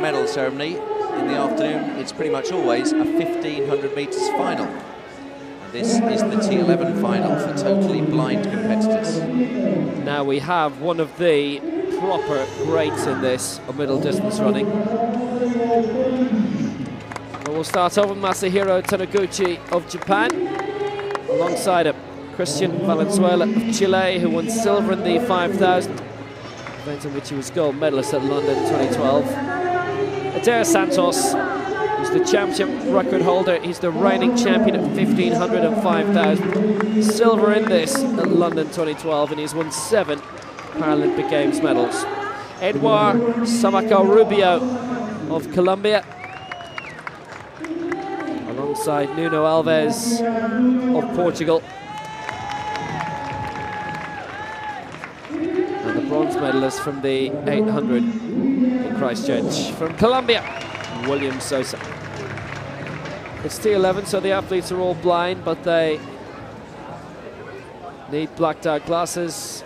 medal ceremony in the afternoon, it's pretty much always a 1500 metres final. And this is the T11 final for totally blind competitors. Now we have one of the proper greats in this of middle distance running. But we'll start off with Masahiro Taniguchi of Japan. Alongside him, Cristian Valenzuela of Chile, who won silver in the 5,000, event in which he was gold medalist at London 2012. Odair Santos, who's the championship record holder. He's the reigning champion at 1,500 and 5,000. Silver in this at London 2012, and he's won 7 Paralympic Games medals. Edwar Samaca Rubio of Colombia, alongside Nuno Alves of Portugal. And the bronze medalist from the 800 in Christchurch from Colombia, Wiliam Sosa. It's T11, so the athletes are all blind, but they need blacked out glasses.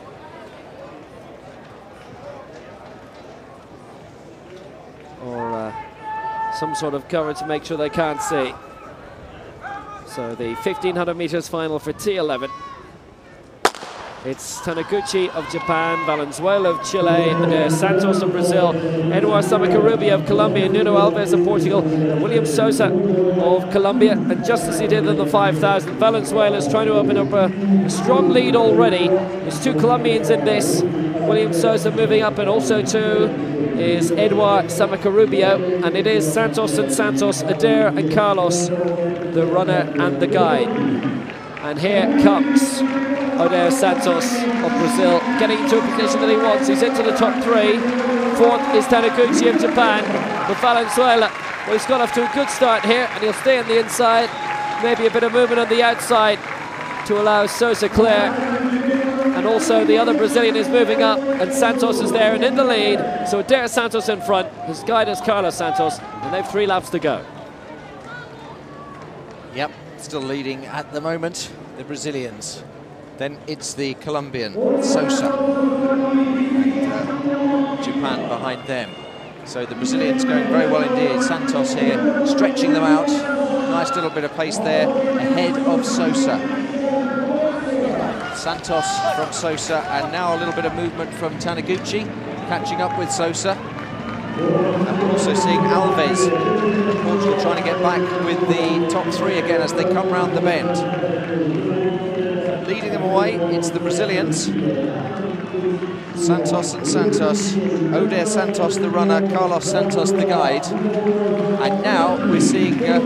Or some sort of cover to make sure they can't see. So the 1,500 meters final for T11. It's Taniguchi of Japan, Valenzuela of Chile, Odair Santos of Brazil, Edwar Samaca Rubio of Colombia, Nuno Alves of Portugal, and Wiliam Sosa of Colombia. And just as he did in the 5,000, Valenzuela is trying to open up a strong lead already. There's 2 Colombians in this. Wiliam Sosa moving up, and also 2 is Edwar Samaca Rubio, and it is Santos and Santos, Odair and Carlos, the runner and the guide. And here comes Odair Santos of Brazil, getting into a position that he wants. He's into the top 3. 4th is Taniguchi of Japan. But Valenzuela, well, he's got off to a good start here, and he'll stay on the inside. Maybe a bit of movement on the outside to allow Sosa clear. And also the other Brazilian is moving up, and Santos is there and in the lead. So Odair Santos in front, his guide is Carlos Santos, and they've 3 laps to go. Yep, still leading at the moment, the Brazilians. Then it's the Colombian, Sosa, and Japan behind them. So the Brazilians going very well indeed. Santos here, stretching them out. Nice little bit of pace there, ahead of Sosa. Santos from Sosa, and now a little bit of movement from Taniguchi, catching up with Sosa. And we're also seeing Alves, Portugal, trying to get back with the top 3 again as they come round the bend. Leading them away, it's the Brazilians. Santos and Santos, Odair Santos the runner, Carlos Santos the guide. And now we're seeing an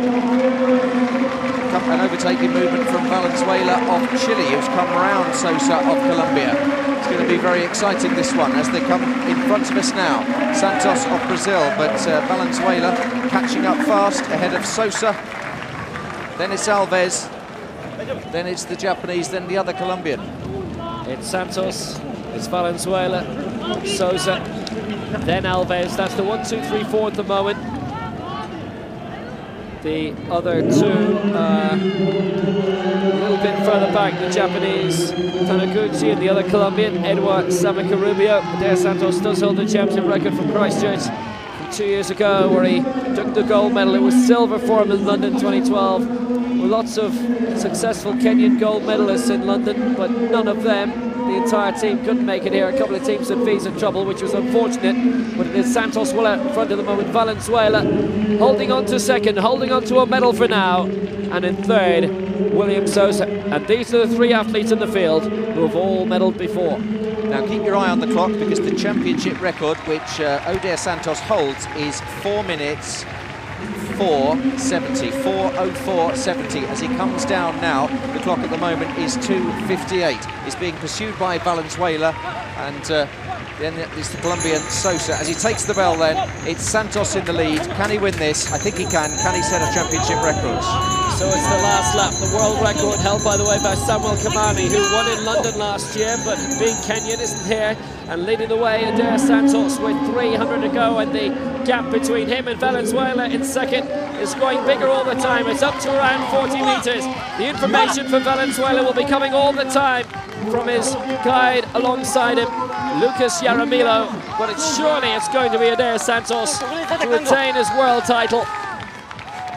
overtaking movement from Valenzuela of Chile, who's come round Sosa of Colombia. It's going to be very exciting, this one, as they come in front of us now. Santos of Brazil, but Valenzuela catching up fast ahead of Sosa. Then it's Alves, then it's the Japanese, then the other Colombian. It's Santos, it's Valenzuela, Sosa, then Alves. That's the 1, 2, 3, 4 at the moment. The other 2 a little bit further back, the Japanese Taniguchi and the other Colombian, Edwar Samaca Rubio. Odair Santos does hold the championship record from Christchurch from 2 years ago, where he took the gold medal. It was silver for him in London 2012. With lots of successful Kenyan gold medalists in London, but none of them, the entire team, couldn't make it here. A couple of teams had visa trouble, which was unfortunate, but it is Santos well out in front at the moment. Valenzuela holding on to 2nd, holding on to a medal for now, and in 3rd, Wiliam Sosa. And these are the 3 athletes in the field who have all medalled before. Now keep your eye on the clock, because the championship record, which Odair Santos holds, is 4 minutes 4:70, 4:04:70. As he comes down now, the clock at the moment is 2:58. He's being pursued by Valenzuela, and then it's the Colombian Sosa. As he takes the bell then, it's Santos in the lead. Can he win this? I think he can. Can he set a championship record? So it's the last lap, the world record held, by the way, by Samwel Kimani, who won in London last year, but being Kenyan isn't here. And leading the way, Odair Santos with 300 to go, and the gap between him and Valenzuela in 2nd is growing bigger all the time. It's up to around 40 meters. The information for Valenzuela will be coming all the time from his guide alongside him, Lucas Yaramilo. but surely it's going to be Odair Santos to retain his world title.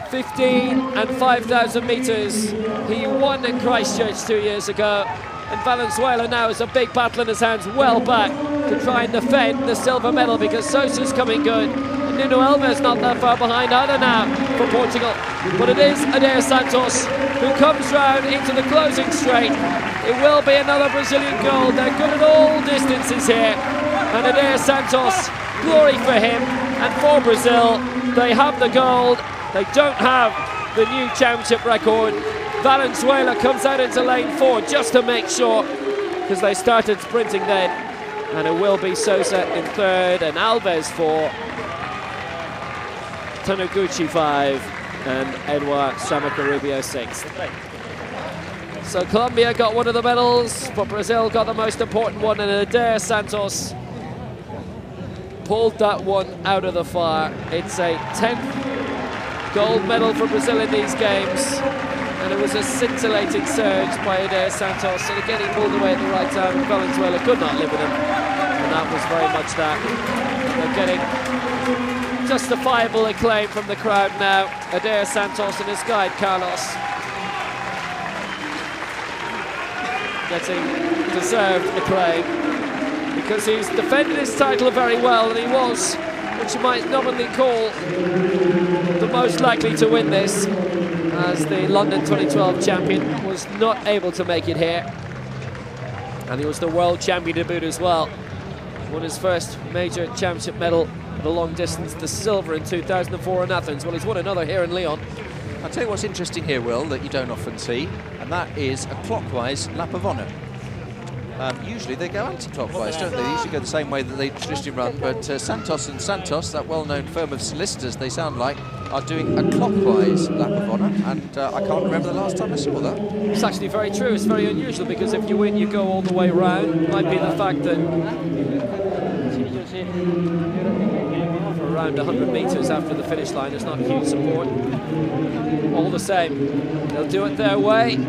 15 and 5,000 metres. He won in Christchurch 2 years ago, and Valenzuela now has a big battle in his hands, well back to try and defend the silver medal, because Sosa's coming good. And Nuno Alves not that far behind either now for Portugal. But it is Odair Santos who comes round into the closing straight. It will be another Brazilian gold. They're good at all distances here. And Odair Santos, glory for him and for Brazil. They have the gold. They don't have the new championship record. Valenzuela comes out into lane 4 just to make sure, because they started sprinting then. And it will be Sosa in 3rd and Alves 4, Taniguchi 5, and Edwar Samaca Rubio 6th. So Colombia got one of the medals, but Brazil got the most important one, and Odair Santos pulled that one out of the fire. It's a 10th gold medal for Brazil in these games, and it was a scintillating surge by Odair Santos, and again he pulled away at the right time, and Valenzuela could not live with him, and that was very much that. They're getting justifiable acclaim from the crowd now. Odair Santos and his guide Carlos getting deserved acclaim, because he's defended his title very well, and he was what you might nominally call the most likely to win this, as the London 2012 champion was not able to make it here. And he was the world champion debut as well. Won his first major championship medal at the long distance, the silver in 2004 in Athens. Well, he's won another here in Lyon. I'll tell you what's interesting here, Will, that you don't often see, and that is a clockwise lap of honour. Usually they go anti-clockwise, don't they? They usually go the same way that they traditionally run, but Santos and Santos, that well-known firm of solicitors, they sound like, are doing a clockwise lap of honour, and I can't remember the last time I saw that. It's actually very true. It's very unusual, because if you win, you go all the way round. It might be the fact that for around 100 metres after the finish line, there's not huge support. All the same, they'll do it their way.